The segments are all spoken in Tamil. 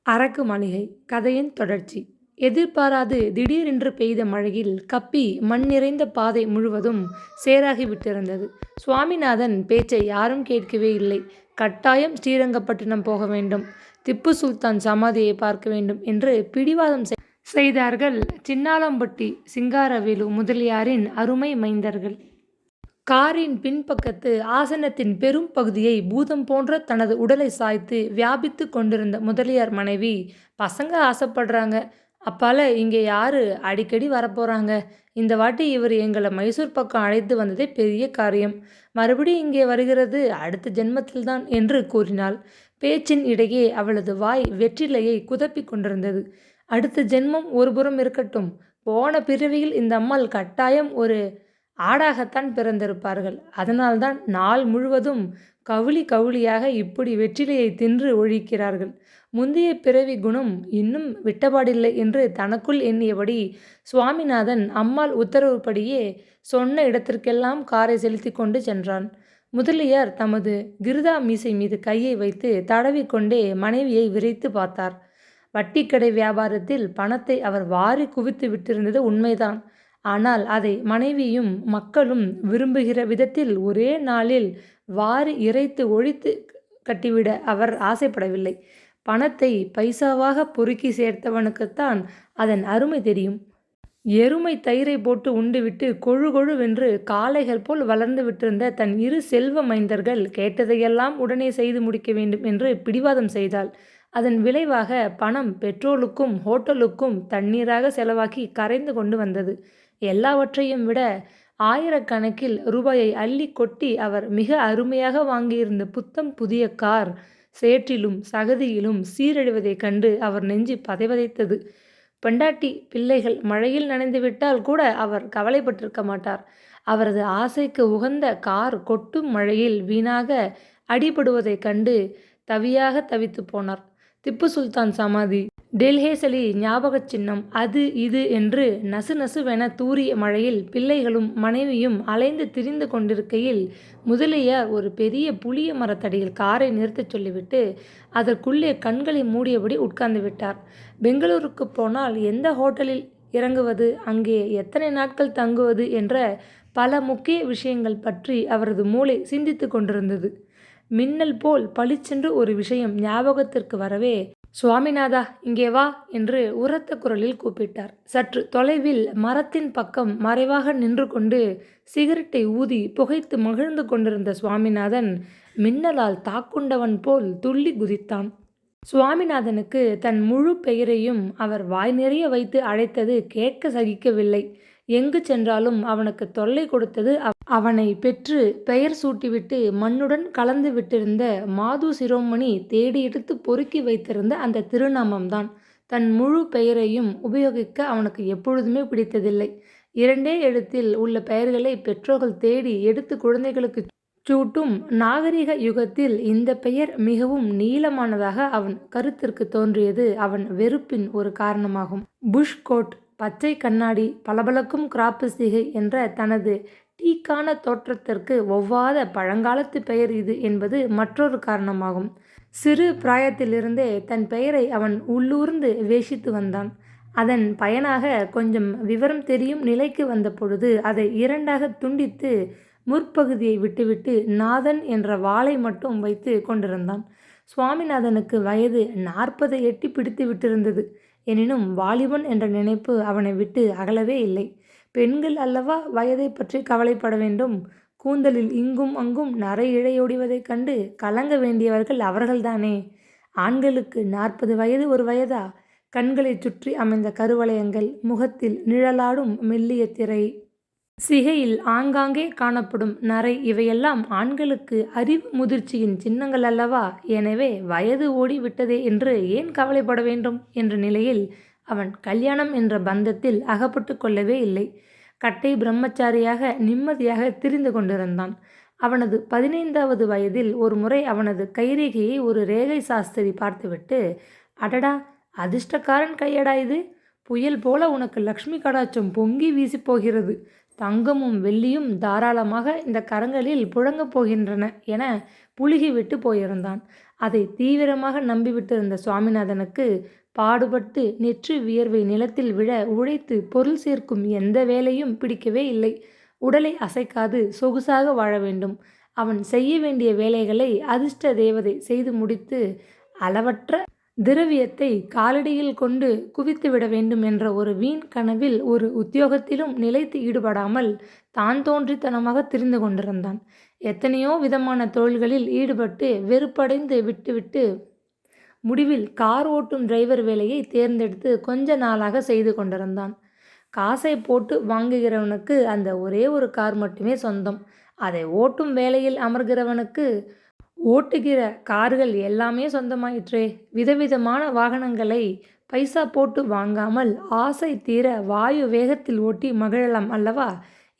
அரக்கு மாளிகை கதையின் தொடர்ச்சி. எதிர்பாராது திடீரென்று பெய்த மழையில் கப்பி மண் நிறைந்த பாதை முழுவதும் சேராகிவிட்டிருந்தது. சுவாமிநாதன் பேச்சை யாரும் கேட்கவே இல்லை. கட்டாயம் ஸ்ரீரங்கப்பட்டினம் போக வேண்டும், திப்பு சுல்தான் சமாதியை பார்க்க வேண்டும் என்று பிடிவாதம் செய்தார்கள் சின்னாளம்பட்டி சிங்காரவேலு முதலியாரின் அருமை மைந்தர்கள். காரின் பின்பக்கத்து ஆசனத்தின் பெரும் பகுதியை பூதம் போன்ற தனது உடலை சாய்த்து வியாபித்து கொண்டிருந்த முதலியார் மனைவி, பசங்க ஆசைப்படுறாங்க, அப்பால இங்கே யாரு அடிக்கடி வரப்போறாங்க, இந்த வாட்டி இவர் எங்களை மைசூர் பக்கம் அழைத்து வந்ததே பெரிய காரியம், மறுபடியும் இங்கே வருகிறது அடுத்த ஜென்மத்தில்தான் என்று கூறினாள். பேச்சின் இடையே அவளது வாய் வெற்றிலையை குதப்பிக் கொண்டிருந்தது. அடுத்த ஜென்மம் ஒருபுறம் இருக்கட்டும், போன பிறவியில் இந்த அம்மாள் கட்டாயம் ஒரு ஆடாகத்தான் பிறந்திருப்பார்கள். அதனால்தான் நாள் முழுவதும் கவுளி கவுளியாக இப்படி வெற்றிலையை தின்று ஒழிக்கிறார்கள். முந்தைய பிறவி குணம் இன்னும் விட்டபாடில்லை என்று தனக்குள் எண்ணியபடி சுவாமிநாதன் அம்மாள் உத்தரவுப்படியே சொன்ன இடத்திற்கெல்லாம் காரை செலுத்தி கொண்டு சென்றான். முதலியார் தமது கிருதா மீசை மீது கையை வைத்து தடவிக்கொண்டே மனைவியை விரைத்து பார்த்தார். வட்டிக்கடை வியாபாரத்தில் பணத்தை அவர் வாரி குவித்து விட்டிருந்தது உண்மைதான். ஆனால் அதை மனைவியும் மக்களும் விரும்புகிற விதத்தில் ஒரே நாளில் வாரி இறைத்து ஒழித்து கட்டிவிட அவர் ஆசைப்படவில்லை. பணத்தை பைசாவாக பொறுக்கி சேர்த்தவனுக்குத்தான் அதன் அருமை தெரியும். எருமை தயிரை போட்டு உண்டுவிட்டு கொழு கொழுவென்று காளைகள் போல் வளர்ந்து விட்டிருந்த தன் இரு செல்வ மைந்தர்கள் கேட்டதையெல்லாம் உடனே செய்து முடிக்க வேண்டும் என்று பிடிவாதம் செய்தாள். அதன் விளைவாக பணம் பெட்ரோலுக்கும் ஹோட்டலுக்கும் தண்ணீராக செலவாக்கி கரைந்து கொண்டு வந்தது. எல்லாவற்றையும் விட ஆயிரக்கணக்கில் ரூபாயை அள்ளி கொட்டி அவர் மிக அருமையாக வாங்கியிருந்த புத்தம் புதிய கார் சேற்றிலும் சகதியிலும் சீரழிவதைக் கண்டு அவர் நெஞ்சு பதைவதைத்தது. பெண்டாட்டி பிள்ளைகள் மழையில் நனைந்துவிட்டால் கூட அவர் கவலைப்பட்டிருக்க மாட்டார். அவரது ஆசைக்கு உகந்த கார் கொட்டும் மழையில் வீணாக அடிபடுவதைக் கண்டு தவியாக தவித்து போனார். திப்பு சுல்தான் சமாதி, டெல்ஹேசலி ஞாபக சின்னம், அது இது என்று நசு நசுவென தூறிய மழையில் பிள்ளைகளும் மனைவியும் அலைந்து திரிந்து கொண்டிருக்கையில் முதலியார் ஒரு பெரிய புளிய மரத்தடியில் காரை நிறுத்தச் சொல்லிவிட்டு அதற்குள்ளே கண்களை மூடியபடி உட்கார்ந்து விட்டார். பெங்களூருக்கு போனால் எந்த ஹோட்டலில் இறங்குவது, அங்கே எத்தனை நாட்கள் தங்குவது என்ற பல முக்கிய விஷயங்கள் பற்றி அவரது மூளை சிந்தித்து கொண்டிருந்தது. மின்னல் போல் பளிச்சென்று ஒரு விஷயம் ஞாபகத்திற்கு வரவே, சுவாமிநாதா, இங்கே வா என்று உரத்த குரலில் கூப்பிட்டார். சற்று தொலைவில் மரத்தின் பக்கம் மறைவாக நின்று கொண்டு சிகரெட்டை ஊதி புகைத்து மகிழ்ந்து கொண்டிருந்த சுவாமிநாதன் மின்னலால் தாக்குண்டவன் போல் துள்ளி குதித்தான். சுவாமிநாதனுக்கு தன் முழு பெயரையும் அவர் வாய் நிறைய வைத்து அழைத்தது கேட்க சகிக்கவில்லை. எங்கு சென்றாலும் அவனுக்கு தொல்லை கொடுத்தது அவனை பெற்று பெயர் சூட்டிவிட்டு மண்ணுடன் கலந்து விட்டிருந்த மாது சிரோமணி தேடி எடுத்து பொறுக்கி வைத்திருந்த அந்த திருநாமம்தான். தன் முழு பெயரையும் உபயோகிக்க அவனுக்கு எப்பொழுதுமே பிடித்ததில்லை. இரண்டே எழுத்தில் உள்ள பெயர்களை பெற்றோர்கள் தேடி எடுத்து குழந்தைகளுக்கு சூட்டும் நாகரிக யுகத்தில் இந்த பெயர் மிகவும் நீளமானதாக அவன் கருத்திற்கு தோன்றியது அவன் வெறுப்பின் ஒரு காரணமாகும். புஷ் கோட், பச்சை கண்ணாடி, பளபளக்கும் கிராப்பு சிகை என்ற தனது டீக்கான தோற்றத்திற்கு ஒவ்வாத பழங்காலத்து பெயர் இது என்பது மற்றொரு காரணமாகும். சிறு பிராயத்திலிருந்தே தன் பெயரை அவன் உள்ளூர்ந்து வேஷித்து வந்தான். அதன் பயனாக கொஞ்சம் விவரம் தெரியும் நிலைக்கு வந்த பொழுது அதை இரண்டாக துண்டித்து முற்பகுதியை விட்டுவிட்டு நாதன் என்ற வாளை மட்டும் வைத்து கொண்டிருந்தான். சுவாமிநாதனுக்கு வயது 40 எட்டி பிடித்து விட்டிருந்தது. எனினும் வாலிபன் என்ற நினைப்பு அவனை விட்டு அகலவே இல்லை. பெண்கள் அல்லவா வயதை பற்றி கவலைப்பட வேண்டும்? கூந்தலில் இங்கும் அங்கும் நரை இழையோடிவதைக் கண்டு கலங்க வேண்டியவர்கள் அவர்கள்தானே. ஆண்களுக்கு 40 வயது ஒரு வயதா? கண்களை சுற்றி அமைந்த கருவளையங்கள், முகத்தில் நிழலாடும் மெல்லிய திரை, சிகையில் ஆங்காங்கே காணப்படும் நரை, இவையெல்லாம் ஆண்களுக்கு அறிவு முதிர்ச்சியின் சின்னங்கள் அல்லவா? எனவே வயது ஓடி விட்டதே என்று ஏன் கவலைப்பட வேண்டும் என்ற நிலையில் அவன் கல்யாணம் என்ற பந்தத்தில் அகப்பட்டு கொள்ளவே இல்லை. கட்டை பிரம்மச்சாரியாக நிம்மதியாக திரிந்து கொண்டிருந்தான். அவனது 15வது வயதில் ஒரு முறை அவனது கைரேகையை ஒரு ரேகை சாஸ்திரி பார்த்துவிட்டு, அடடா, அதிர்ஷ்டக்காரன் கையடா இது, புயல் போல உனக்கு லக்ஷ்மி கடாட்சம் பொங்கி வீசி போகிறது, தங்கமும் வெள்ளியும் தாராளமாக இந்த கரங்களில் புழங்கப் போகின்றன என புழுகிவிட்டு போயிருந்தான். அதை தீவிரமாக நம்பிவிட்டிருந்த சுவாமிநாதனுக்கு பாடுபட்டு நெற்றி வியர்வை நிலத்தில் விழ உழைத்து பொருள் சேர்க்கும் எந்த வேலையும் பிடிக்கவே இல்லை. உடலை அசைக்காது சொகுசாக வாழ வேண்டும். அவன் செய்ய வேண்டிய வேலைகளை அதிர்ஷ்ட தேவதை செய்து முடித்து அளவற்ற திரவியத்தை காலடியில் கொண்டு குவித்துவிட வேண்டும் என்ற ஒரு வீண் கனவில் ஒரு உத்தியோகத்திலும் நிலைத்து ஈடுபடாமல் தான் தோன்றித்தனமாக திரிந்து கொண்டிருந்தான். எத்தனையோ விதமான தொழில்களில் ஈடுபட்டு வெறுப்படைந்து விட்டுவிட்டு முடிவில் கார் ஓட்டும் டிரைவர் வேலையை தேர்ந்தெடுத்து கொஞ்ச நாளாக செய்து கொண்டிருந்தான். காசை போட்டு வாங்குகிறவனுக்கு அந்த ஒரே ஒரு கார் மட்டுமே சொந்தம். அதை ஓட்டும் வேலையில் அமர்கிறவனுக்கு ஓட்டுகிற கார்கள் எல்லாமே சொந்தமாயிற்றே. விதவிதமான வாகனங்களை பைசா போட்டு வாங்காமல் ஆசை தீர வாயு வேகத்தில் ஓட்டி மகிழலாம் அல்லவா?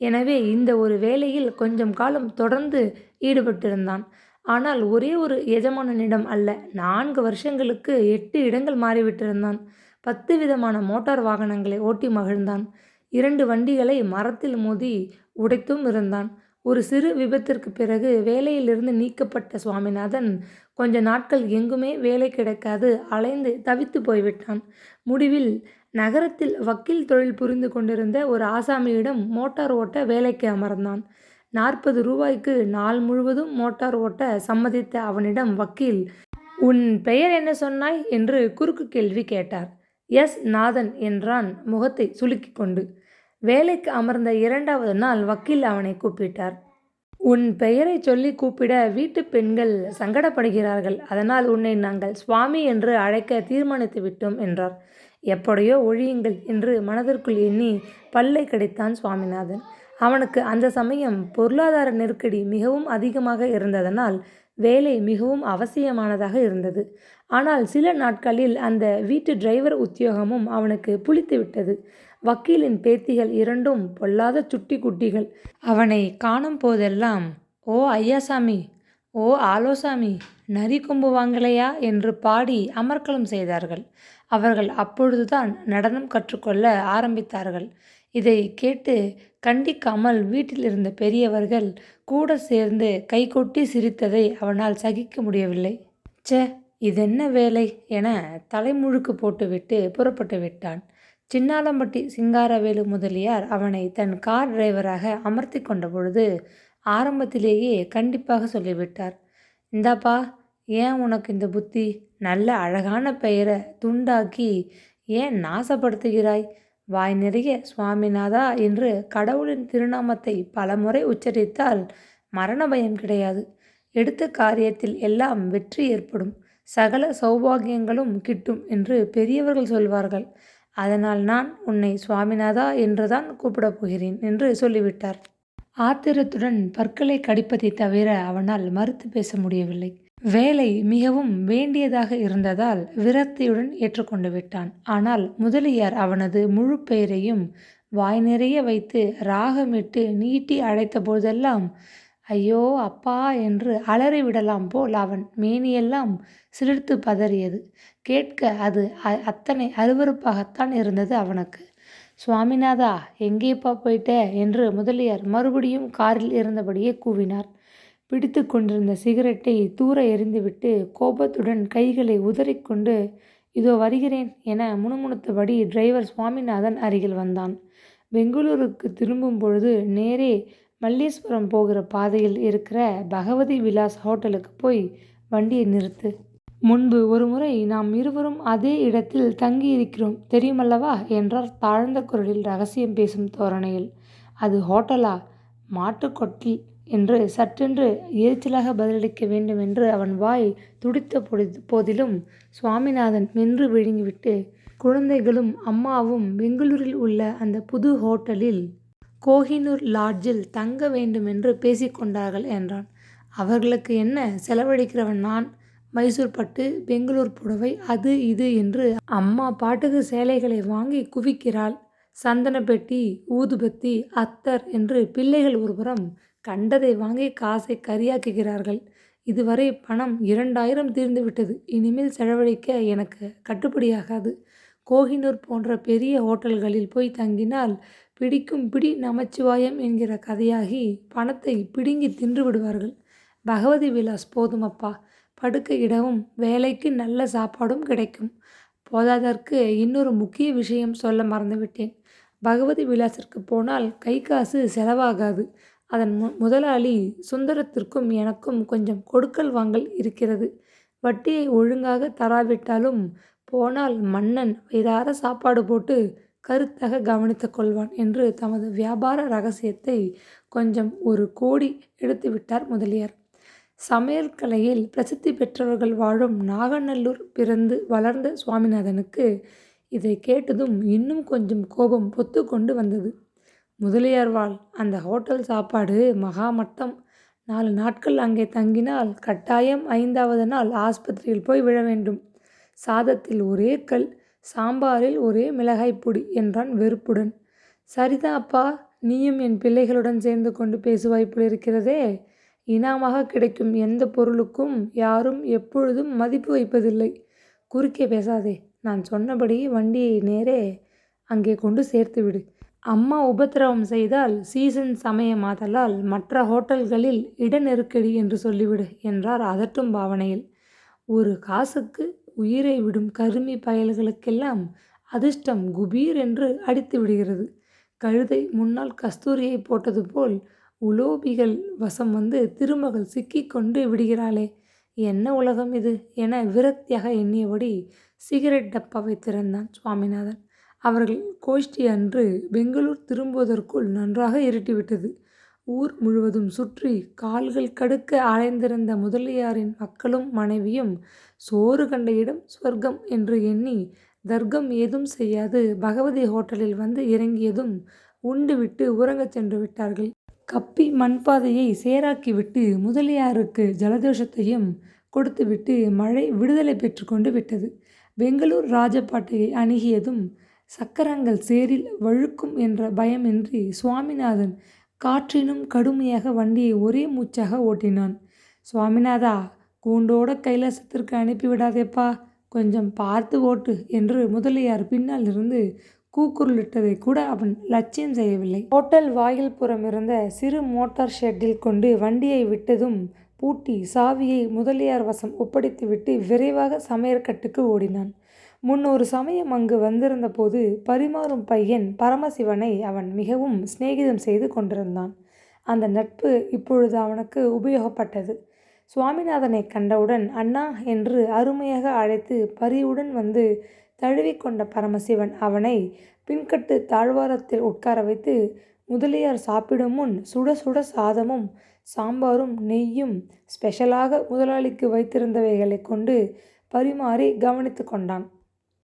எனவே இந்த ஒரு வேலையில் கொஞ்சம் காலம் தொடர்ந்து ஈடுபட்டிருந்தான். ஆனால் ஒரே ஒரு எஜமானனிடம் அல்ல, 4 வருஷங்களுக்கு 8 இடங்கள் மாறிவிட்டிருந்தான். 10 விதமான மோட்டார் வாகனங்களை ஓட்டி மகிழ்ந்தான். 2 வண்டிகளை மரத்தில் மோதி உடைத்தும் இருந்தான். ஒரு சிறு விபத்திற்கு பிறகு வேலையிலிருந்து நீக்கப்பட்ட சுவாமிநாதன் கொஞ்ச நாட்கள் எங்குமே வேலை கிடைக்காது அலைந்து தவித்து போய்விட்டான். முடிவில் நகரத்தில் வக்கீல் தொழில் புரிந்து கொண்டிருந்த ஒரு ஆசாமியிடம் மோட்டார் ஓட்ட வேலைக்கு அமர்ந்தான். 40 ரூபாய்க்கு நாள் முழுவதும் மோட்டார் ஓட்ட சம்மதித்த அவனிடம் வக்கீல், "உன் பெயர் என்ன சொன்னாய்?" என்று குறுக்கு கேள்வி கேட்டார். "எஸ். நாதன்" என்றான் முகத்தை சுளுக்கிக் கொண்டு. வேலைக்கு அமர்ந்த 2வது நாள் வக்கீல் அவனை கூப்பிட்டார். "உன் பெயரை சொல்லி கூப்பிட வீட்டு பெண்கள் சங்கடப்படுகிறார்கள். அதனால் உன்னை நாங்கள் சுவாமி என்று அழைக்க தீர்மானித்து விட்டோம்" என்றார். "எப்படியோ ஒழியுங்கள்" என்று மனதிற்குள் எண்ணி பல்லை கடித்தான் சுவாமிநாதன். அவனுக்கு அந்த சமயம் பொருளாதார நெருக்கடி மிகவும் அதிகமாக இருந்ததனால் வேலை மிகவும் அவசியமானதாக இருந்தது. ஆனால் சில நாட்களில் அந்த வீட்டு டிரைவர் உத்தியோகமும் அவனுக்கு புளித்துவிட்டது. வக்கீலின் பேத்திகள் 2ம் பொல்லாத சுட்டி குட்டிகள். அவனை காணும் போதெல்லாம், "ஓ ஐயாசாமி, ஓ ஆலோசாமி, நரி கொம்பு வாங்கலையா" என்று பாடி அமர்க்களம் செய்தார்கள். அவர்கள் அப்பொழுதுதான் நடனம் கற்றுக்கொள்ள ஆரம்பித்தார்கள். இதை கேட்டு கண்டிக்காமல் வீட்டில் இருந்த பெரியவர்கள் கூட சேர்ந்து கைகொட்டி சிரித்ததை அவனால் சகிக்க முடியவில்லை. "ச்சே, இதென்ன வேலை" என தலைமுழுக்கு போட்டுவிட்டு புறப்பட்டு விட்டான். சின்னாளம்பட்டி சிங்காரவேலு முதலியார் அவனை தன் கார் டிரைவராக அமர்த்தி கொண்ட பொழுது ஆரம்பத்திலேயே கண்டிப்பாக சொல்லிவிட்டார். "இந்தாப்பா, ஏன் உனக்கு இந்த புத்தி? நல்ல அழகான பெயரை துண்டாக்கி ஏன் நாசப்படுத்துகிறாய்? வாய் நிறைய சுவாமிநாதா என்று கடவுளின் திருநாமத்தை பலமுறை உச்சரித்தால் மரண பயம் கிடையாது. எடுத்த காரியத்தில் எல்லாம் வெற்றி ஏற்படும், சகல சௌபாகியங்களும் கிட்டும் என்று பெரியவர்கள் சொல்வார்கள். அதனால் நான் உன்னை சுவாமிநாதா என்றுதான் கூப்பிடப் போகிறேன்" என்று சொல்லிவிட்டார். ஆத்திரத்துடன் பற்களை கடிப்பதை தவிர அவனால் மறுத்து பேச முடியவில்லை. வேலை மிகவும் வேண்டியதாக இருந்ததால் விரக்தியுடன் ஏற்றுக்கொண்டு விட்டான். ஆனால் முதலியார் அவனது முழு பெயரையும் வாய் நிறைய வைத்து ராகமிட்டு நீட்டி அழைத்த போதெல்லாம் ஐயோ அப்பா என்று அலறிவிடலாம் போல் அவன் மேனியெல்லாம் சிலிர்த்து பதறியது. கேட்க அது அத்தனை அருவருப்பாகத்தான் இருந்தது அவனுக்கு. "சுவாமிநாதா, எங்கேப்பா போயிட்ட?" என்று முதலியார் மறுபடியும் காரில் இருந்தபடியே கூவினார். பிடித்து கொண்டிருந்த சிகரெட்டை தூர எறிந்துவிட்டு கோபத்துடன் கைகளை உதறிக்கொண்டு, "இதோ வருகிறேன்" என முணுமுணுத்தபடி டிரைவர் சுவாமிநாதன் அருகில் வந்தான். பெங்களூருக்கு திரும்பும் பொழுது நேரே மல்லேஸ்வரம் போகிற பாதையில் இருக்கிற பகவதி விலாஸ் ஹோட்டலுக்கு போய் வண்டியை நிறுத்து. முன்பு ஒருமுறை நாம் இருவரும் அதே இடத்தில் தங்கியிருக்கிறோம் தெரியுமல்லவா என்றார் தாழ்ந்த குரலில் ரகசியம் பேசும் தோரணையில். "அது ஹோட்டலா? மாட்டுக்கொட்டில்" என்று சட்டென்று எரிச்சலாக பதிலளிக்க வேண்டும் என்று அவன் வாய் துடித்த போதிலும் சுவாமிநாதன் மென்று விழுங்கிவிட்டு, "குழந்தைகளும் அம்மாவும் பெங்களூரில் உள்ள அந்த புது ஹோட்டலில் கோஹினூர் லாட்ஜில் தங்க வேண்டுமென்று பேசிக்கொண்டார்கள்" என்றான். "அவர்களுக்கு என்ன, செலவழிக்கிறவன் நான். மைசூர் பட்டு, பெங்களூர் புடவை, அது இது என்று அம்மா பாட்டுக்கு சேலைகளை வாங்கி குவிக்கிறாள். சந்தனப்பெட்டி, ஊதுபத்தி, அத்தர் என்று பிள்ளைகள் ஒருபுறம் கண்டதை வாங்கி காசை கரியாக்குகிறார்கள். இதுவரை பணம் 2000 தீர்ந்துவிட்டது. இனிமேல் செலவழிக்க எனக்கு கட்டுப்படியாகாது. கோஹினூர் போன்ற பெரிய ஹோட்டல்களில் போய் தங்கினால் பிடிக்கும் பிடி நமச்சிவாயம் என்கிற கதையாகி பணத்தை பிடுங்கி தின்று விடுவார்கள். பகவதி விலாஸ் போதுமப்பா. படுக்க இடமும் வேலைக்கு நல்ல சாப்பாடும் கிடைக்கும். போதாதற்கு இன்னொரு முக்கிய விஷயம் சொல்ல மறந்துவிட்டேன். பகவதி விலாசிற்கு போனால் கை காசு செலவாகாது. அதன் முதலாளி சுந்தரத்திற்கும் எனக்கும் கொஞ்சம் கொடுக்கல் வாங்கல் இருக்கிறது. வட்டியை ஒழுங்காக தராவிட்டாலும் போனால் மன்னன் வயிறார சாப்பாடு போட்டு கருத்தாக கவனித்துக் கொள்வான் என்று தமது வியாபார ரகசியத்தை கொஞ்சம் 1 கோடி எடுத்துவிட்டார் முதலியார். சமையல் கலையில் பிரசித்தி பெற்றவர்கள் வாழும் நாகநல்லூர் பிறந்து வளர்ந்த சுவாமிநாதனுக்கு இதை கேட்டதும் இன்னும் கொஞ்சம் கோபம் பொத்து கொண்டு வந்தது. முதலியார்வாள், அந்த ஹோட்டல் சாப்பாடு மகாமட்டம். 4 நாட்கள் அங்கே தங்கினால் கட்டாயம் 5வது நாள் ஆஸ்பத்திரியில் போய் விழ வேண்டும். சாதத்தில் ஒரே கல், சாம்பாரில் ஒரே மிளகாய் பொடி என்றான் வெறுப்புடன். சரிதான் அப்பா, நீயும் என் பிள்ளைகளுடன் சேர்ந்து கொண்டு பேசுவாய் போலிருக்கிறதே. இனாமாக கிடைக்கும் எந்த பொருளுக்கும் யாரும் எப்பொழுதும் மதிப்பு வைப்பதில்லை. குறுக்கே பேசாதே. நான் சொன்னபடி வண்டியை நேரே அங்கே கொண்டு சேர்த்துவிடு. அம்மா உபத்திரவம் செய்தால் சீசன் சமயமாதலால் மற்ற ஹோட்டல்களில் இட நெருக்கடி என்று சொல்லிவிடு என்றார் அதட்டும் பாவனையில். 1 காசுக்கு உயிரை விடும் கருமி பயல்களுக்கெல்லாம் அதிர்ஷ்டம் குபீர் என்று அடித்து விடுகிறது. கழுதை முன்னால் கஸ்தூரியை போட்டது போல் உலோபிகள் வசம் வந்து திருமகள் சிக்கிக் கொண்டு விடுகிறாளே, என்ன உலகம் இது என விரக்தியாக எண்ணியபடி சிகரெட் டப்பாவை திறந்தான் சுவாமிநாதன். அவர்கள் கோஷ்டி அன்று பெங்களூர் திரும்புவதற்குள் நன்றாக இருட்டிவிட்டது. ஊர் முழுவதும் சுற்றி கால்கள் கடுக்க அலைந்திருந்த முதலியாரின் மக்களும் மனைவியும் சோறு கண்ட இடம் ஸ்வர்க்கம் என்று எண்ணி தர்க்கம் ஏதும் செய்யாது பகவதி ஹோட்டலில் வந்து இறங்கியதும் உண்டுவிட்டு உறங்கச் சென்று விட்டார்கள். கப்பி மண்பாதையை சேராக்கிவிட்டு முதலியாருக்கு ஜலதோஷத்தையும் கொடுத்துவிட்டு மழை விடுதலை பெற்று கொண்டு விட்டது. பெங்களூர் ராஜபாட்டையை அணுகியதும் சக்கரங்கள் சேரில் வழுக்கும் என்ற பயமின்றி சுவாமிநாதன் காற்றினும் கடுமையாக வண்டியை ஒரே மூச்சாக ஓட்டினான். சுவாமிநாதா, கூண்டோட கைலாசத்திற்கு அனுப்பிவிடாதேப்பா, கொஞ்சம் பார்த்து ஓட்டு என்று முதலியார் பின்னால் இருந்து கூக்குரலிட்டதை கூட அவன் லட்சியம் செய்யவில்லை. ஹோட்டல் வாயில் புறம் இருந்த சிறு மோட்டார் ஷெட்டில் கொண்டு வண்டியை விட்டதும் பூட்டி சாவியை முதலியார் வசம் ஒப்படைத்துவிட்டு விரைவாக சமையற்கட்டுக்கு ஓடினான். முன்னொரு சமயம் அங்கு வந்திருந்த போது பரிமாறும் பையன் பரமசிவனை அவன் மிகவும் சிநேகிதம் செய்து கொண்டிருந்தான். அந்த நட்பு இப்பொழுது அவனுக்கு உபயோகப்பட்டது. சுவாமிநாதனை கண்டவுடன் அண்ணா என்று அருமையாக அழைத்து பரிவுடன் வந்து தழுவிக்கொண்ட பரமசிவன் அவனை பின்கட்டு தாழ்வாரத்தில் உட்கார வைத்து முதலியார் சாப்பிடும் முன் சுட சுட சாதமும் சாம்பாரும் நெய்யும் ஸ்பெஷலாக முதலாளிக்கு வைத்திருந்தவைகளை கொண்டு பரிமாறி கவனித்து கொண்டான்.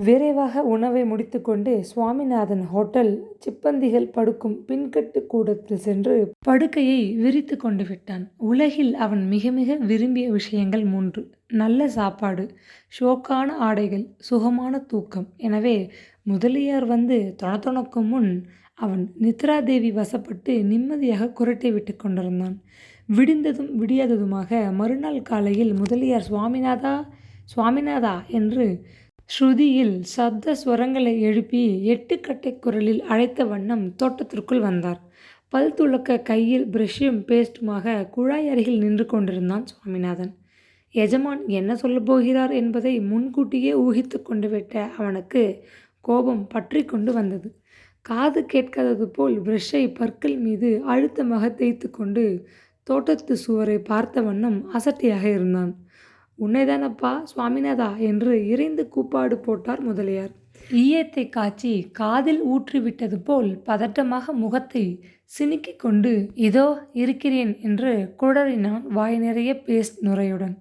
விரைவாக உணவை முடித்துக்கொண்டு சுவாமிநாதன் ஹோட்டல் சிப்பந்திகள் படுக்கும் பின்கட்டு கூடத்தில் சென்று படுக்கையை விரித்து கொண்டு விட்டான். உலகில் அவன் மிக மிக விரும்பிய விஷயங்கள் 3: நல்ல சாப்பாடு, ஷோக்கான ஆடைகள், சுகமான தூக்கம். எனவே முதலியார் வந்து தொணத்தொணக்கும் முன் அவன் நித்ராதேவி வசப்பட்டு நிம்மதியாக குரட்டை விட்டு கொண்டிருந்தான். விடிந்ததும் விடியாததுமாக மறுநாள் காலையில் முதலியார் சுவாமிநாதா சுவாமிநாதா என்று ஸ்ருதியில் சப்த ஸ்வரங்களை எழுப்பி 8 கட்டை குரலில் அழைத்த வண்ணம் தோட்டத்திற்குள் வந்தார். பல் துளக்க கையில் பிரஷ்ஷும் பேஸ்ட்டுமாக குழாய் அருகில் நின்று கொண்டிருந்தான் சுவாமிநாதன். எஜமான் என்ன சொல்லப் போகிறார் என்பதை முன்கூட்டியே ஊகித்து கொண்டு விட்ட அவனுக்கு கோபம் பற்றி கொண்டு வந்தது. காது கேட்காதது போல் பிரஷ்ஷை பற்கள் மீது அழுத்தமாக தேய்த்து கொண்டு தோட்டத்து சுவரை பார்த்த வண்ணம் அசட்டையாக இருந்தான். உன்னைதானப்பா சுவாமிநாதா என்று இறைந்து கூப்பாடு போட்டார் முதலியார். ஈயத்தை காய்ச்சி காதில் ஊற்றிவிட்டது போல் பதட்டமாக முகத்தை சினுக்கிக் கொண்டு இதோ இருக்கிறேன் என்று குழறினான் வாய் நிறைய பேஸ்ட் நுரையுடன்.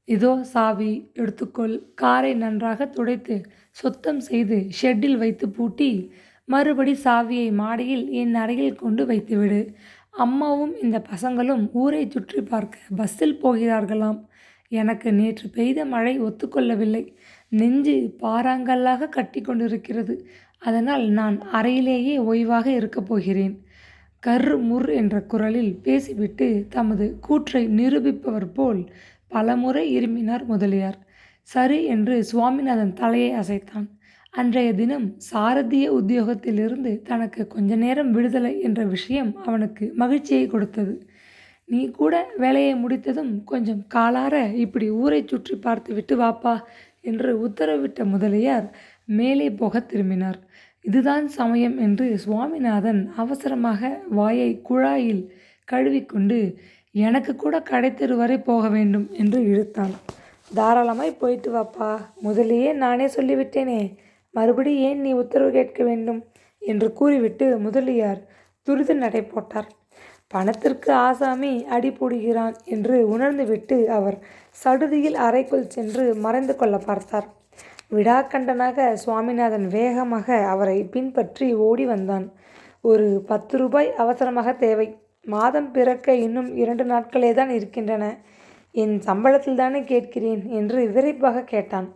இதோ சாவி, எடுத்துக்கொள். காரை நன்றாக துடைத்து சுத்தம் செய்து ஷெட்டில் வைத்து பூட்டி மறுபடி சாவியை மாடியில் என் அறையில் கொண்டு வைத்துவிடு. அம்மாவும் இந்த பசங்களும் ஊரை சுற்றி பார்க்க பஸ்ஸில் போகிறார்களாம். எனக்கு நேற்று பெய்த மழை ஒத்துக்கொள்ளவில்லை. நெஞ்சு பாறாங்கல்லாக கட்டி கொண்டிருக்கிறது. அதனால் நான் அறையிலேயே ஓய்வாக இருக்கப் போகிறேன். கர்ரு முர் என்ற குரலில் பேசிவிட்டு தமது கூற்றை நிரூபிப்பவர் போல் பலமுறை இருமினார் முதலியார். சரி என்று சுவாமிநாதன் தலையை அசைத்தான். அன்றைய தினம் சாரதிய உத்தியோகத்திலிருந்து தனக்கு கொஞ்ச நேரம் விடுதலை என்ற விஷயம் அவனுக்கு மகிழ்ச்சியை கொடுத்தது. நீ கூட வேலையை முடித்ததும் கொஞ்சம் காலார இப்படி ஊரை சுற்றி பார்த்து விட்டு வாப்பா என்று உத்தரவிட்ட முதலியார் மேலே போகத் திரும்பினார். இதுதான் சமயம் என்று சுவாமிநாதன் அவசரமாக வாயை குழாயில் கழுவிக்கொண்டு, எனக்கு கூட கடைத்தெரு வரை போக வேண்டும் என்று இழுத்தான். தாராளமாய் போயிட்டு வாப்பா, முதலியே நானே சொல்லிவிட்டேனே, மறுபடி ஏன் நீ உத்தரவு கேட்க வேண்டும் என்று கூறிவிட்டு முதலியார் துரித நடை போட்டார். பணத்திற்கு ஆசாமி அடி போடுகிறான் என்று உணர்ந்துவிட்டு அவர் சடுதியில் அறைக்குள் சென்று மறைந்து கொள்ள பார்த்தார். விடாக்கண்டனாக சுவாமிநாதன் வேகமாக அவரை பின்பற்றி ஓடி வந்தான். ஒரு 10 ரூபாய் அவசரமாக தேவை. மாதம் பிறக்க இன்னும் 2 நாட்களே தான் இருக்கின்றன. என் சம்பளத்தில் தானே கேட்கிறேன் என்று விரைப்பாக கேட்டான்.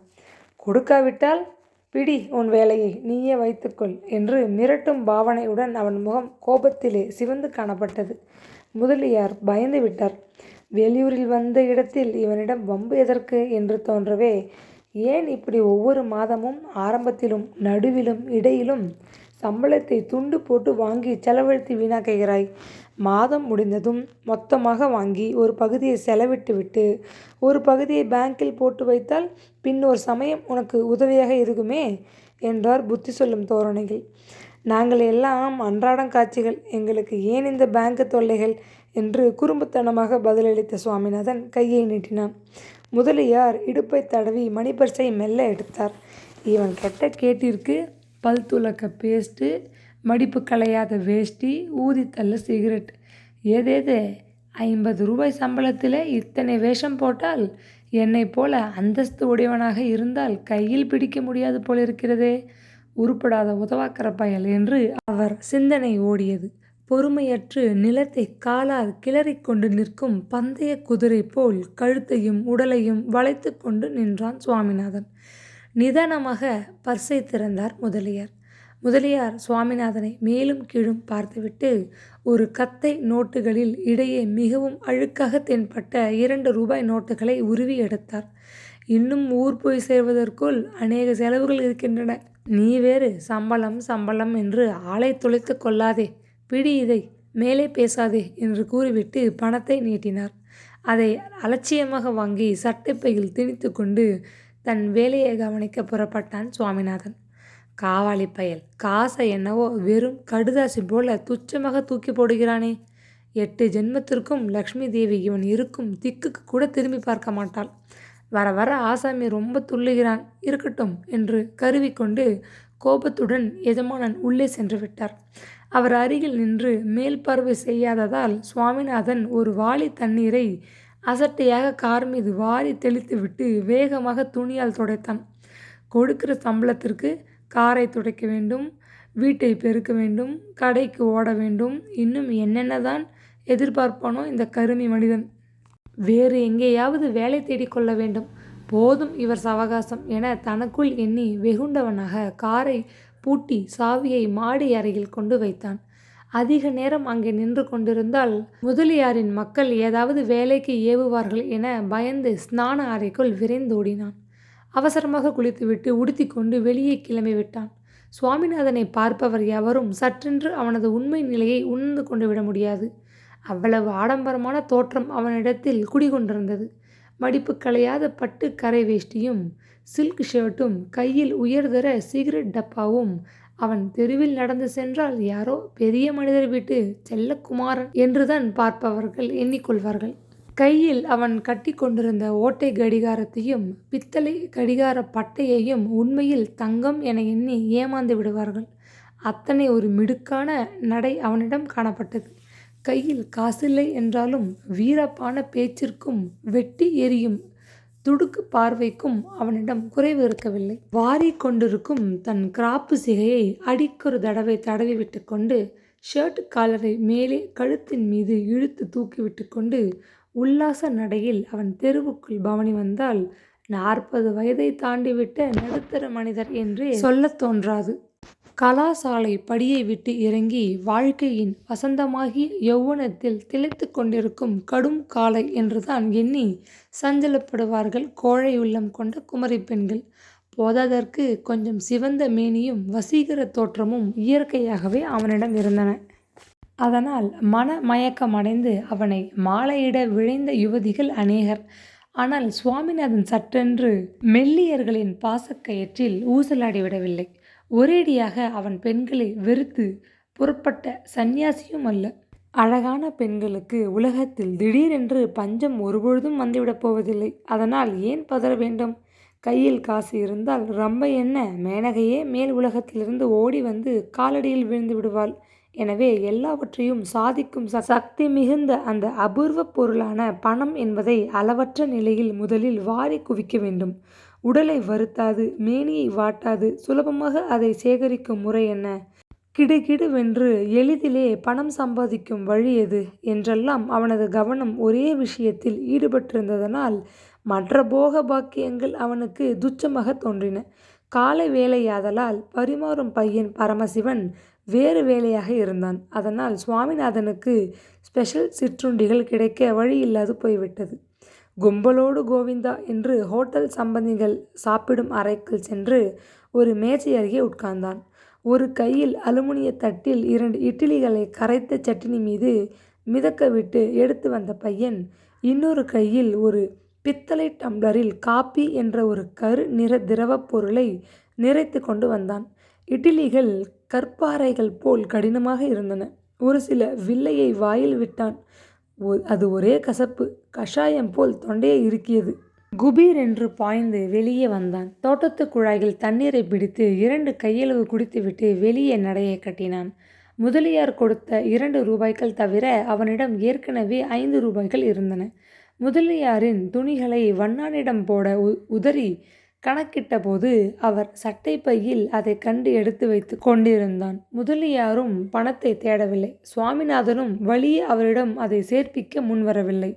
கொடுக்காவிட்டால் பிடி உன் வேலையை, நீயே வைத்துக்கொள் என்று மிரட்டும் பாவனையுடன் அவன் முகம் கோபத்திலே சிவந்து காணப்பட்டது. முதலியார் பயந்து விட்டார். வெளியூரில் வந்த இடத்தில் இவனிடம் வம்பு எதற்கு என்று தோன்றவே, ஏன் இப்படி ஒவ்வொரு மாதமும் ஆரம்பத்திலும் நடுவிலும் இடையிலும் சம்பளத்தை துண்டு போட்டு வாங்கி செலவழித்து வீணாக்குகிறாய்? மாதம் முடிந்ததும் மொத்தமாக வாங்கி ஒரு பகுதியை செலவிட்டு விட்டு ஒரு பகுதியை பேங்கில் போட்டு வைத்தால் பின்னொரு சமயம் உனக்கு உதவியாக இருக்குமே என்றார் புத்தி சொல்லும் தோரணையில். நாங்கள் எல்லாம் அன்றாடம் காட்சிகள், எங்களுக்கு ஏன் இந்த பேங்க் தொல்லைகள் என்று குறும்புத்தனமாக பதிலளித்த சுவாமிநாதன் கையை நீட்டினான். முதலியார் இடுப்பை தடவி மணிப்பர்ஸை மெல்ல எடுத்தார். இவன் கெட்ட கேட்டிற்கு பல் துலக்க பேஸ்ட்டு, மடிப்பு களையாத வேஷ்டி, ஊதித்தள்ள சிகரெட், ஏதேது 50 ரூபாய் சம்பளத்தில் இத்தனை வேஷம் போட்டால் என்னை போல அந்தஸ்து உடையவனாக இருந்தால் கையில் பிடிக்க முடியாது போலிருக்கிறதே, உருப்படாத உதவாக்கிற பயல் என்று அவர் சிந்தனை ஓடியது. பொறுமையற்று நிலத்தை காலால் கிளறிக்கொண்டு நிற்கும் பந்தய குதிரை போல் கழுத்தையும் உடலையும் வளைத்து கொண்டு நின்றான் சுவாமிநாதன். நிதானமாக பர்ஸை திறந்தார் முதலியார். முதலியார் சுவாமிநாதனை மேலும் கீழும் பார்த்துவிட்டு ஒரு கத்தை நோட்டுகளில் இடையே மிகவும் அழுக்காக தென்பட்ட 2 ரூபாய் நோட்டுகளை உருவி எடுத்தார். இன்னும் ஊர் போய் சேர்வதற்குள் அநேக செலவுகள் இருக்கின்றன. நீ வேறு சம்பளம் சம்பளம் என்று ஆளை துளைத்து கொள்ளாதே, பிடி இதை, மேலே பேசாதே என்று கூறிவிட்டு பணத்தை நீட்டினார். அதை அலட்சியமாக வாங்கி சட்டைப்பையில் திணித்து கொண்டு தன் வேலையை கவனிக்க புறப்பட்டான் சுவாமிநாதன். காவாலி பயல், காசை என்னவோ வெறும் கடுதாசி போல துச்சமாக தூக்கி போடுகிறானே, 8 ஜென்மத்திற்கும் லக்ஷ்மி தேவி இவன் இருக்கும் திக்குக்கு கூட திரும்பி பார்க்க மாட்டாள். வர வர ஆசாமி ரொம்ப துள்ளுகிறான், இருக்கட்டும் என்று கருவிக்கொண்டு கோபத்துடன் எஜமானன் உள்ளே சென்று விட்டார். அவர் அருகில் நின்று மேல் பார்வை செய்யாததால் சுவாமிநாதன் ஒரு வாளி தண்ணீரை அசட்டையாக கார் மீது வாரி தெளித்துவிட்டு வேகமாக துணியால் துடைத்தான். கொடுக்கிற சம்பளத்திற்கு காரை துடைக்க வேண்டும், வீட்டை பெருக்க வேண்டும், கடைக்கு ஓட வேண்டும், இன்னும் என்னென்னதான் எதிர்பார்ப்பானோ இந்த கருமி மனிதன். வேறு எங்கேயாவது வேலை தேடிக்கொள்ள வேண்டும், போதும் இவர் சவகாசம் என தனக்குள் எண்ணி வெகுண்டவனாக காரை பூட்டி சாவியை மாடி அறையில் கொண்டு வைத்தான். அதிக நேரம் அங்கே நின்று கொண்டிருந்தால் முதலியாரின் மக்கள் ஏதாவது வேலைக்கு ஏவுவார்கள் என பயந்து ஸ்நான அறைக்குள் விரைந்தோடினான். அவசரமாக குளித்துவிட்டு உடுத்திக்கொண்டு வெளியே கிளம்பிவிட்டான். சுவாமிநாதனை பார்ப்பவர் எவரும் சற்றென்று அவனது உண்மை நிலையை உணர்ந்து கொண்டு விட முடியாது. அவ்வளவு ஆடம்பரமான தோற்றம் அவனிடத்தில் குடிகொண்டிருந்தது. மடிப்பு களையாத பட்டு கரை வேஷ்டியும் சில்க் ஷர்ட்டும் கையில் உயர்தர சிகரெட் டப்பாவும். அவன் தெருவில் நடந்து சென்றால் யாரோ பெரிய மனிதர் வீட்டு செல்லக்குமாரன் என்றுதான் பார்ப்பவர்கள் எண்ணிக்கொள்வார்கள். கையில் அவன் கட்டி கொண்டிருந்த ஓட்டை கடிகாரத்தையும் பித்தளை கடிகார பட்டையையும் உண்மையில் தங்கம் என எண்ணி ஏமாந்து விடுவார்கள். அத்தனை ஒரு மிடுக்கான நடை அவனிடம் காணப்பட்டது. கையில் காசில்லை என்றாலும் வீரப்பான பேச்சிற்கும் வெட்டி எரியும் துடுக்கு பார்வைக்கும் அவனிடம் குறைவு இருக்கவில்லை. வாரி கொண்டிருக்கும் தன் கிராப்பு சிகையை அடிக்கொரு தடவை தடவி விட்டு கொண்டு ஷர்ட் காலரை மேலே கழுத்தின் மீது இழுத்து தூக்கிவிட்டு கொண்டு உல்லாச நடையில் அவன் தெருவுக்குள் பவனி வந்தால் 40 வயதை தாண்டிவிட்ட நடுத்தர மனிதர் என்றே சொல்லத் தோன்றாது. கலாசாலை படியை விட்டு இறங்கி வாழ்க்கையின் வசந்தமாகிய யௌவனத்தில் திளைத்து கொண்டிருக்கும் கடும் காலை என்றுதான் எண்ணி சஞ்சலப்படுவார்கள் கோழை உள்ளம் கொண்ட குமரி பெண்கள். போதாதற்கு கொஞ்சம் சிவந்த மேனியும் வசீகர தோற்றமும் இயற்கையாகவே அவனிடம் இருந்தன. அதனால் மன மயக்கமடைந்து அவனை மாலையிட விழைந்த யுவதிகள் அநேகர். ஆனால் சுவாமிநாதன் சட்டென்று மெல்லியர்களின் பாசக்கயிற்றில் ஊசலாடி விடவில்லை. ஒரேடியாக அவன் பெண்களை வெறுத்து புறப்பட்ட சந்நியாசியும் அல்ல. அழகான பெண்களுக்கு உலகத்தில் திடீரென்று பஞ்சம் ஒருபொழுதும் வந்துவிடப் போவதில்லை. அதனால் ஏன் பதற வேண்டும்? கையில் காசு இருந்தால் ரம்பை என்ன, மேனகையே மேல் உலகத்திலிருந்து ஓடி வந்து காலடியில் விழுந்து விடுவாள். எனவே எல்லாவற்றையும் சாதிக்கும் சக்தி மிகுந்த அந்த அபூர்வ பொருளான பணம் என்பதை அளவற்ற நிலையில் முதலில் வாரி குவிக்க வேண்டும். உடலை வருத்தாது, மேனியை வாட்டாது சுலபமாக அதை சேகரிக்கும் முறை என்ன? கிடுகிடுவென்று எளிதிலே பணம் சம்பாதிக்கும் வழி எது என்றெல்லாம் அவனது கவனம் ஒரே விஷயத்தில் ஈடுபட்டிருந்ததனால் மற்ற போக பாக்கியங்கள் அவனுக்கு துச்சமாக தோன்றின. காலை வேலையாதலால் பரிமாறும் பையன் பரமசிவன் வேறு வேலையாக இருந்தான். அதனால் சுவாமிநாதனுக்கு ஸ்பெஷல் சிற்றுண்டிகள் கிடைக்க வழியில்லாது போய்விட்டது. கும்பலோடு கோவிந்தா என்று ஹோட்டல் சம்பந்திகள் சாப்பிடும் அறைக்குள் சென்று ஒரு மேஜை அருகே உட்கார்ந்தான். ஒரு கையில் அலுமினிய தட்டில் 2 இட்லிகளை கரைத்த சட்டினி மீது மிதக்கவிட்டு எடுத்து வந்த பையன் இன்னொரு கையில் ஒரு பித்தளை டம்ளரில் காப்பி என்ற ஒரு கரு நிற திரவப் பொருளை நிறைத்து கொண்டு வந்தான். இட்லிகள் கற்பாறைகள் போல் கடினமாக இருந்தன. ஒரு சில வில்லையை வாயில் விட்டான். அது ஒரே கசப்பு, கஷாயம் போல் தொண்டையை இறுக்கியது. குபீர் என்று பாய்ந்து வெளியே வந்தான். தோட்டத்து குழாயில் தண்ணீரை பிடித்து 2 கையளவு குடித்துவிட்டு வெளியே நடையை கட்டினான். முதலியார் கொடுத்த 2 ரூபாய்கள் தவிர அவனிடம் ஏற்கனவே 5 ரூபாய்கள் இருந்தன. முதலியாரின் துணிகளை வண்ணானிடம் போட உதறி கணக்கிட்டபோது அவர் சட்டை பையில் அதை கண்டு எடுத்து வைத்து கொண்டிருந்தான். முதலியாரும் பணத்தை தேடவில்லை. சுவாமிநாதனும் வழியே அவரிடம் அதை சேர்ப்பிக்க முன்வரவில்லை.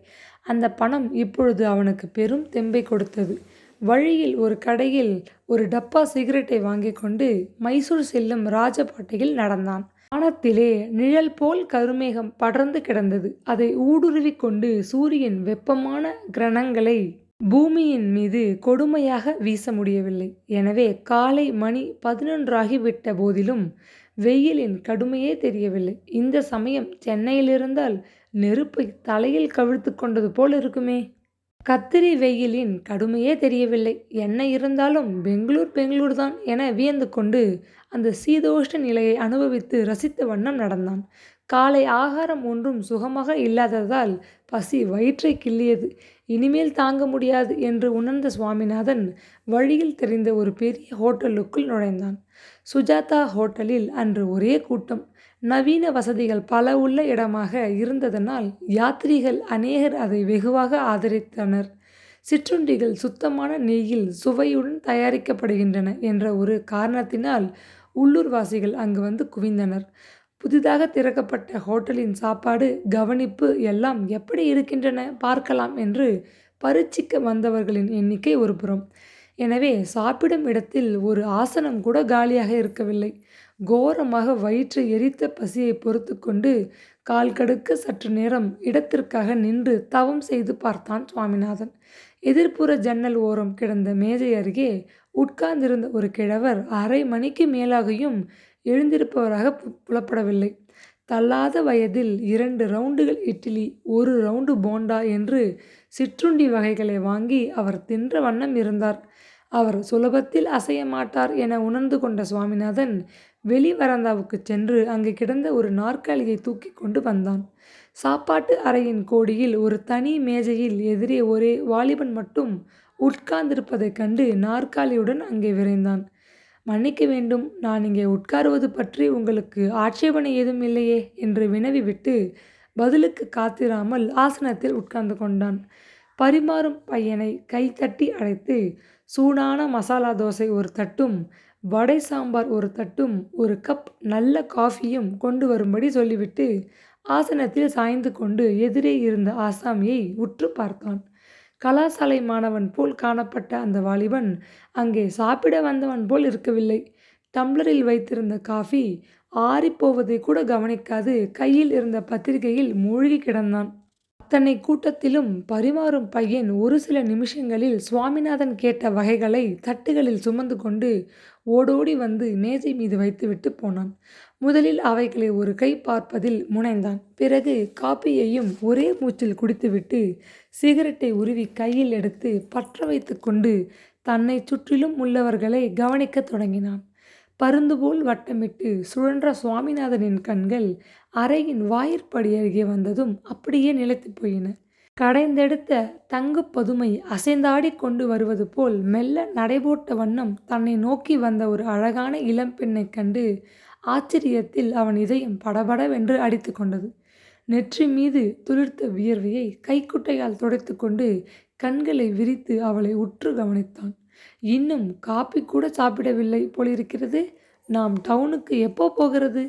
அந்த பணம் இப்பொழுது அவனுக்கு பெரும் தெம்பை கொடுத்தது. வழியில் ஒரு கடையில் ஒரு டப்பா சிகரெட்டை வாங்கி கொண்டு மைசூர் செல்லும் ராஜபாட்டையில் நடந்தான். வானத்திலே நிழல் போல் கருமேகம் படர்ந்து கிடந்தது. அதை ஊடுருவி கொண்டு சூரியன் வெப்பமான கிரணங்களை பூமியின் மீது கொடுமையாக வீச முடியவில்லை. எனவே காலை மணி 11 ஆகிவிட்ட போதிலும் வெயிலின் கடுமையே தெரியவில்லை. இந்த சமயம் சென்னையிலிருந்தால் நெருப்பை தலையில் கவிழ்த்து கொண்டது போல் இருக்குமே. கத்திரி வெயிலின் கடுமையே தெரியவில்லை. என்ன இருந்தாலும் பெங்களூர் தான் என வியந்து கொண்டு அந்த சீதோஷ்ண நிலையை அனுபவித்து ரசித்த வண்ணம் நடந்தான். காலை ஆகாரம் ஒன்றும் சுகமாக இல்லாததால் பசி வயிற்றை கிள்ளியது. இனிமேல் தாங்க முடியாது என்று உணர்ந்த சுவாமிநாதன் வழியில் தெரிந்த ஒரு பெரிய ஹோட்டலுக்குள் நுழைந்தான். சுஜாதா ஹோட்டலில் அன்று ஒரே கூட்டம். நவீன வசதிகள் பல உள்ள இடமாக இருந்ததனால் யாத்ரீகள் அநேகர் அதை வெகுவாக ஆதரித்தனர். சிற்றுண்டிகள் சுத்தமான நெய்யில் சுவையுடன் தயாரிக்கப்படுகின்றன என்ற ஒரு காரணத்தினால் உள்ளூர்வாசிகள் அங்கு வந்து குவிந்தனர். புதிதாக திறக்கப்பட்ட ஹோட்டலின் சாப்பாடு, கவனிப்பு எல்லாம் எப்படி இருக்கின்றன பார்க்கலாம் என்று பரீட்சிக்க வந்தவர்களின் எண்ணிக்கை ஒரு புறம். எனவே சாப்பிடும் இடத்தில் ஒரு ஆசனம் கூட காலியாக இருக்கவில்லை. கோரமாக வயிற்று எரித்த பசியை பொறுத்து கொண்டு கால் கடுக்க சற்று நேரம் இடத்திற்காக நின்று தவம் செய்து பார்த்தான் சுவாமிநாதன். எதிர்ப்புற ஜன்னல் ஓரம் கிடந்த மேஜை அருகே உட்கார்ந்திருந்த ஒரு கிழவர் அரை மணிக்கு மேலாகியும் எழுந்திருப்பவராக புலப்படவில்லை. தள்ளாத வயதில் 2 ரவுண்டுகள் இட்லி, 1 ரவுண்டு போண்டா என்று சிற்றுண்டி வகைகளை வாங்கி அவர் தின்ற வண்ணம் இருந்தார். அவர் சுலபத்தில் அசைய மாட்டார் என உணர்ந்து கொண்ட சுவாமிநாதன் வெளி வராந்தாவுக்கு சென்று அங்கு கிடந்த ஒரு நாற்காலியை தூக்கி கொண்டு வந்தான். சாப்பாட்டு அறையின் கோடியில் ஒரு தனி மேஜையில் எதிரே ஒரே வாலிபன் மட்டும் உட்கார்ந்திருப்பதைக் கண்டு நாற்காலியுடன் அங்கே விரைந்தான். மன்னிக்க வேண்டும், நான் இங்கே உட்காருவது பற்றி உங்களுக்கு ஆட்சேபனை ஏதும் இல்லையே என்று வினவிவிட்டு பதிலுக்கு காத்திராமல் ஆசனத்தில் உட்கார்ந்து கொண்டான். பரிமாறும் பையனை கைத்தட்டி அழைத்து சூடான மசாலா தோசை ஒரு தட்டும், வடை சாம்பார் ஒரு தட்டும், ஒரு கப் நல்ல காஃபியும் கொண்டு வரும்படி சொல்லிவிட்டு ஆசனத்தில் சாய்ந்து கொண்டு எதிரே இருந்த ஆசாமியை உற்று பார்த்தான். கலாசாலை மாணவன் போல் காணப்பட்ட அந்த வாலிபன் அங்கே சாப்பிட வந்தவன் போல் இருக்கவில்லை. டம்ளரில் வைத்திருந்த காஃபி ஆறிப்போவதை கூட கவனிக்காது கையில் இருந்த பத்திரிகையில் மூழ்கி கிடந்தான். அத்தனை கூட்டத்திலும் பரிமாறும் பையன் ஒரு சில நிமிஷங்களில் சுவாமிநாதன் கேட்ட வகைகளை தட்டுகளில் சுமந்து கொண்டு ஓடோடி வந்து மேஜை மீது வைத்துவிட்டு போனான். முதலில் அவைகளை ஒரு கை பார்ப்பதில் முனைந்தான். பிறகு காப்பியையும் ஒரே மூச்சில் குடித்துவிட்டு சிகரெட்டை உருவி கையில் எடுத்து பற்ற வைத்து கொண்டு தன்னை சுற்றிலும் உள்ளவர்களை கவனிக்கத் தொடங்கினான். பருந்துபோல் வட்டமிட்டு சுழன்ற சுவாமிநாதனின் கண்கள் அறையின் வாயிற்படி அருகே வந்ததும் அப்படியே நிலைத்து போயின. கடைந்தெடுத்த தங்கப் பதுமை அசைந்தாடி கொண்டு வருவது போல் மெல்ல நடைபோட்ட வண்ணம் தன்னை நோக்கி வந்த ஒரு அழகான இளம்பெண்ணைக் கண்டு ஆச்சரியத்தில் அவன் இதயம் படபடவென்று அடித்து கொண்டது. நெற்றி மீது துளிர்த்த வியர்வையை கைக்குட்டையால் துடைத்து கொண்டு கண்களை விரித்து அவளை உற்று கவனித்தான். இன்னும் காப்பி கூட சாப்பிடவில்லை போலிருக்கிறது. நாம் டவுனுக்கு எப்போ போகிறது?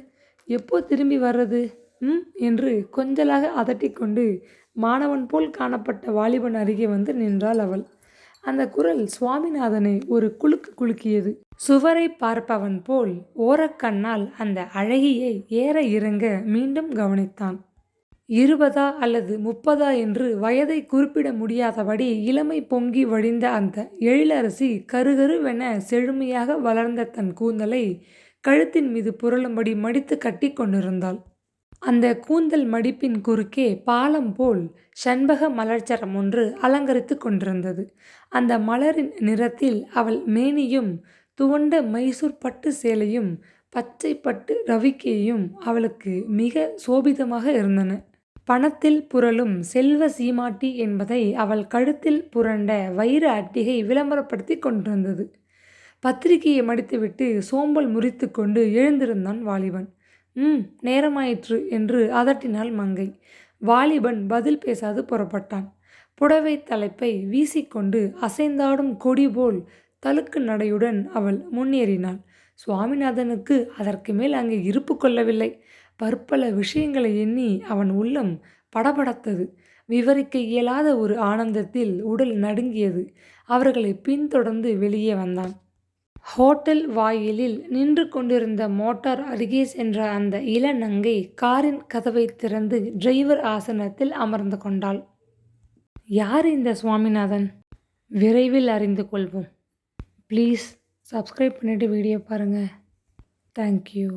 எப்போ திரும்பி வர்றது? என்று கொஞ்சலாக அதட்டிக்கொண்டு மாணவன் போல் காணப்பட்ட வாலிபன் அருகே வந்து நின்றாள் அவள். அந்த குரல் சுவாமிநாதனை ஒரு குலுக்கு குலுக்கியது. சுவரை பார்ப்பவன் போல் ஓரக்கண்ணால் அந்த அழகியை ஏற இறங்க மீண்டும் கவனித்தான். 20 அல்லது 30 என்று வயதை குறிப்பிட முடியாதபடி இளமை பொங்கி வழிந்த அந்த எழிலரசி கருகருவென செழுமையாக வளர்ந்த தன் கூந்தலை கழுத்தின் மீது புரளும்படி மடித்து கட்டி கொண்டிருந்தாள். அந்த கூந்தல் மடிப்பின் குறுக்கே பாலம் போல் சண்பக மலர்ச்சரம் ஒன்று அலங்கரித்து கொண்டிருந்தது. அந்த மலரின் நிறத்தில் அவள் மேனியும் துவண்ட மைசூர் பட்டு சேலையும் பச்சை பட்டு ரவிக்கையும் அவளுக்கு மிக சோபிதமாக இருந்தன. பணத்தில் புரளும் செல்வ சீமாட்டி என்பதை அவள் கழுத்தில் புரண்ட வைர அட்டிகை விளம்பரப்படுத்தி கொண்டிருந்தது. பத்திரிகையை மடித்துவிட்டு சோம்பல் முறித்து கொண்டு எழுந்திருந்தான் வாலிபன். நேரமாயிற்று என்று அதட்டினாள் மங்கை. வாலிபன் பதில் பேசாது புறப்பட்டான். புடவை தலைப்பை வீசிக்கொண்டு அசைந்தாடும் கொடி போல் தழுக்கு நடையுடன் அவள் முன்னேறினாள். சுவாமிநாதனுக்கு அதற்கு மேல் அங்கே இருப்பு கொள்ளவில்லை. பற்பல விஷயங்களை எண்ணி அவன் உள்ளம் படபடத்தது. விவரிக்க இயலாத ஒரு ஆனந்தத்தில் உடல் நடுங்கியது. அவர்களை பின்தொடர்ந்து வெளியே வந்தான். ஹோட்டல் வாயிலில் நின்று கொண்டிருந்த மோட்டார் அருகே சென்ற அந்த இளநங்கை காரின் கதவை திறந்து டிரைவர் ஆசனத்தில் அமர்ந்து கொண்டாள். யார் இந்த சுவாமிநாதன்? விரைவில் அறிந்து கொள்வோம். ப்ளீஸ் சப்ஸ்கிரைப் பண்ணிவிட்டு வீடியோ பாருங்கள். தேங்க்யூ.